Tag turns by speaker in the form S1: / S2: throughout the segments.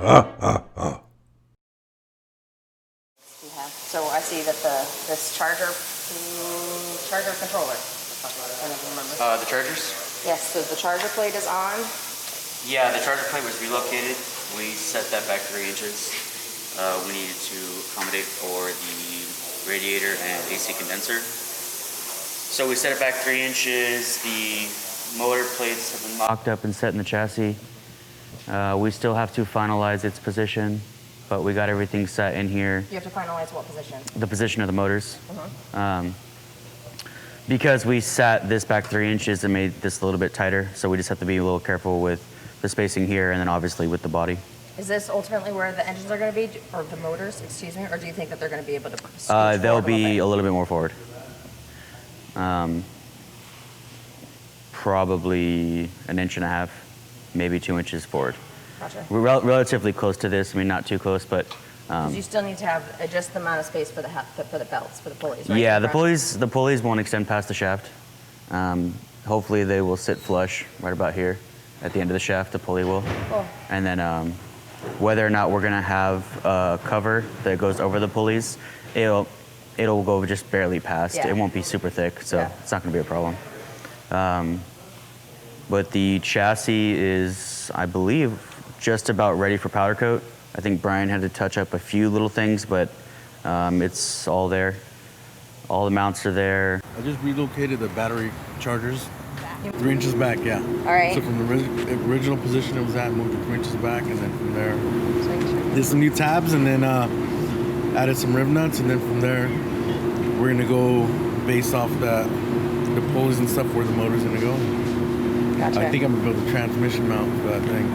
S1: So I see that this charger controller. I don't remember.
S2: The chargers?
S1: Yes, so the charger plate is on.
S2: Yeah, the charger plate was relocated. We set that back 3 inches. We needed to accommodate for the radiator and AC condenser. So we set it back 3 inches. The motor plates have been mocked up and set in the chassis. We still have to finalize its position, but we got everything set in here.
S1: You have to finalize what position?
S2: The position of the motors. Because we sat this back 3 inches, it made this a little bit tighter, so we just have to be a little careful with the spacing here and then obviously with the body.
S1: Is this ultimately where the engines are going to be, or the motors, excuse me, or do you think that they're going to be able to scooch
S2: they'll
S1: forward
S2: be a little bit more forward. Probably 1.5 inches, maybe 2 inches forward.
S1: Gotcha.
S2: We're relatively close to this. I mean, not too close, but.
S1: Because you still need to have just the amount of space for the belts, for the pulleys, right?
S2: Yeah, the pulleys won't extend past the shaft. Hopefully they will sit flush right about here at the end of the shaft. The pulley will.
S1: Cool.
S2: And then whether or not we're gonna have a cover that goes over the pulleys, it'll go just barely past.
S1: Yeah.
S2: It won't be super thick, so it's not gonna be a problem. But the chassis is, I believe, just about ready for powder coat. I think Brian had to touch up a few little things, but it's all there. All the mounts are there.
S3: I just relocated the battery chargers 3 inches back, yeah.
S1: All right.
S3: So from the original position it was at, moved it 3 inches back, and then from there, did some new tabs, and then added some rib nuts, and then from there, we're gonna go based off that, the pulleys and stuff, where the motor's gonna go.
S1: Gotcha.
S3: I think I'm gonna build a transmission mount for that thing.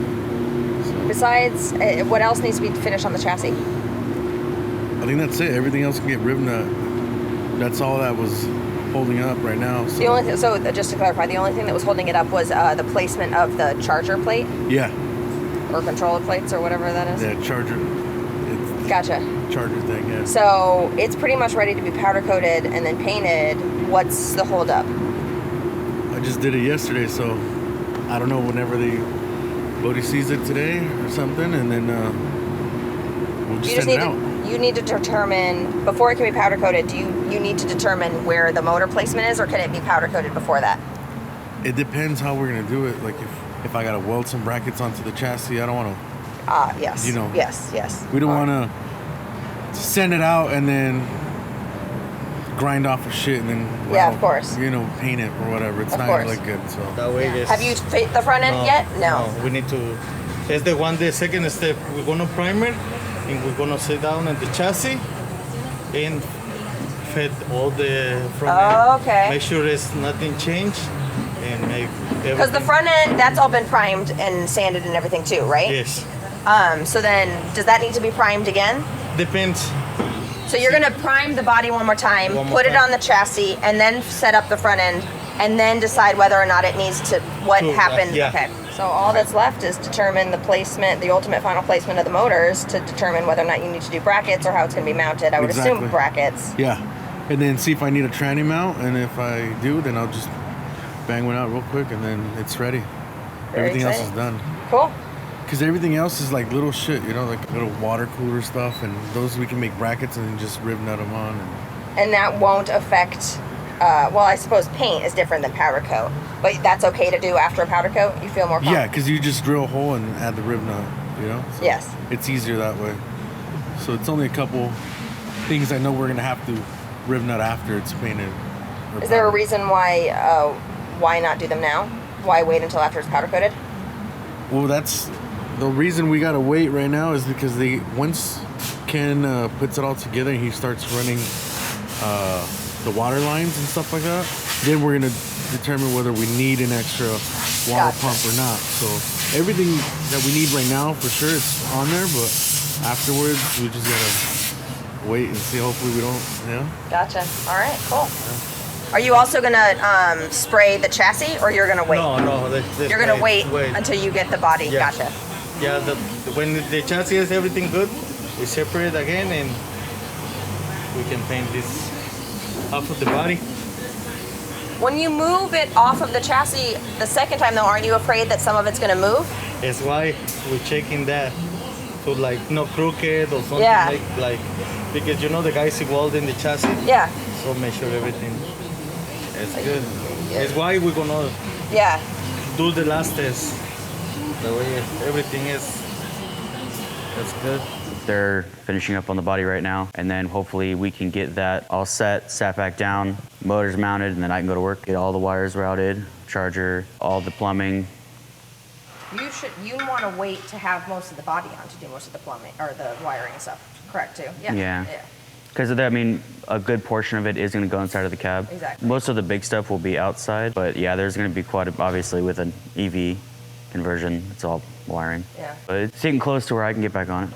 S3: So.
S1: Besides, what else needs to be finished on the chassis?
S3: I think that's it. Everything else can get rib nut. That's all that was holding up right now. So.
S1: The only so just to clarify, the only thing that was holding it up was the placement of the charger plate?
S3: Yeah.
S1: Or controller plates or whatever that is?
S3: Yeah, charger.
S1: Gotcha.
S3: Charger thing, yeah.
S1: So it's pretty much ready to be powder coated and then painted. What's the holdup?
S3: I just did it yesterday, so I don't know, whenever Bodhi sees it today or something, and then we'll just send it out.
S1: You need to determine, before it can be powder coated, you need to determine where the motor placement is, or can it be powder coated before that?
S3: It depends how we're gonna do it. Like if I gotta weld some brackets onto the chassis, I don't wanna.
S1: Yes.
S3: You know.
S1: Yes.
S3: We don't wanna send it out and then grind off of shit and then.
S1: Yeah, of course.
S3: You know, paint it or whatever. It's not gonna look good. So.
S4: That way
S1: Have you fit the front end yet? No.
S4: No, we need to. It's the second step. We're gonna primer, and we're gonna sit down in the chassis and fit all the front end.
S1: Okay.
S4: Make sure there's nothing changed and make everything.
S1: Because the front end, that's all been primed and sanded and everything too, right?
S4: Yes.
S1: So then, does that need to be primed again?
S4: Depends.
S1: So you're gonna prime the body one more time, put it on the chassis, and then set up the front end, and then decide whether or not it needs to, what happened.
S4: Yeah.
S1: Okay. So all that's left is determine the placement, the ultimate final placement of the motors to determine whether or not you need to do brackets or how it's gonna be mounted. I would assume brackets.
S3: Yeah. And then see if I need a tranny mount, and if I do, then I'll just bang one out real quick, and then it's ready. Everything else is done.
S1: Cool.
S3: Because everything else is like little shit, you know, like little water cooler stuff, and those we can make brackets and then just rib nut them on.
S1: And that won't affect, well, I suppose paint is different than powder coat, but that's okay to do after a powder coat? You feel more confident?
S3: Yeah, because you just drill a hole and add the rib nut, you know? So
S1: yes.
S3: It's easier that way. So it's only a couple things I know we're going to have to rib nut after it's painted.
S1: Is there a reason why not do them now? Why wait until after it's powder coated?
S3: Well, that's the reason we gotta wait right now is because once Ken puts it all together and he starts running the water lines and stuff like that, then we're gonna determine whether we need an extra water pump or not. So everything that we need right now, for sure, it's on there, but afterwards we just gotta wait and see. Hopefully we don't, yeah.
S1: Gotcha. All right, cool. Yeah. Are you also gonna spray the chassis, or you're gonna wait?
S4: No.
S1: You're gonna wait until you get the body.
S4: Yeah.
S1: Gotcha.
S4: Yeah, when the chassis is everything good, we separate again and we can paint this off of the body.
S1: When you move it off of the chassis the second time, though, aren't you afraid that some of it's gonna move?
S4: That's why we're checking that to like no crooked or something
S1: Yeah.
S4: like because you know the guys involved in the chassis.
S1: Yeah.
S4: So make sure everything is good. It's why we're gonna
S1: Yeah.
S4: do the last test. The way everything is good.
S2: They're finishing up on the body right now, and then hopefully we can get that all set, sat back down, motors mounted, and then I can go to work, get all the wires routed, charger, all the plumbing.
S1: You want to wait to have most of the body on to do most of the plumbing or the wiring and stuff. Correct too. Yeah.
S2: Yeah. Because I mean, a good portion of it is going to go inside of the cab.
S1: Exactly.
S2: Most of the big stuff will be outside, but yeah, there's going to be obviously with an EV conversion, it's all wiring.
S1: Yeah.
S2: But it's getting close to where I can get back on it.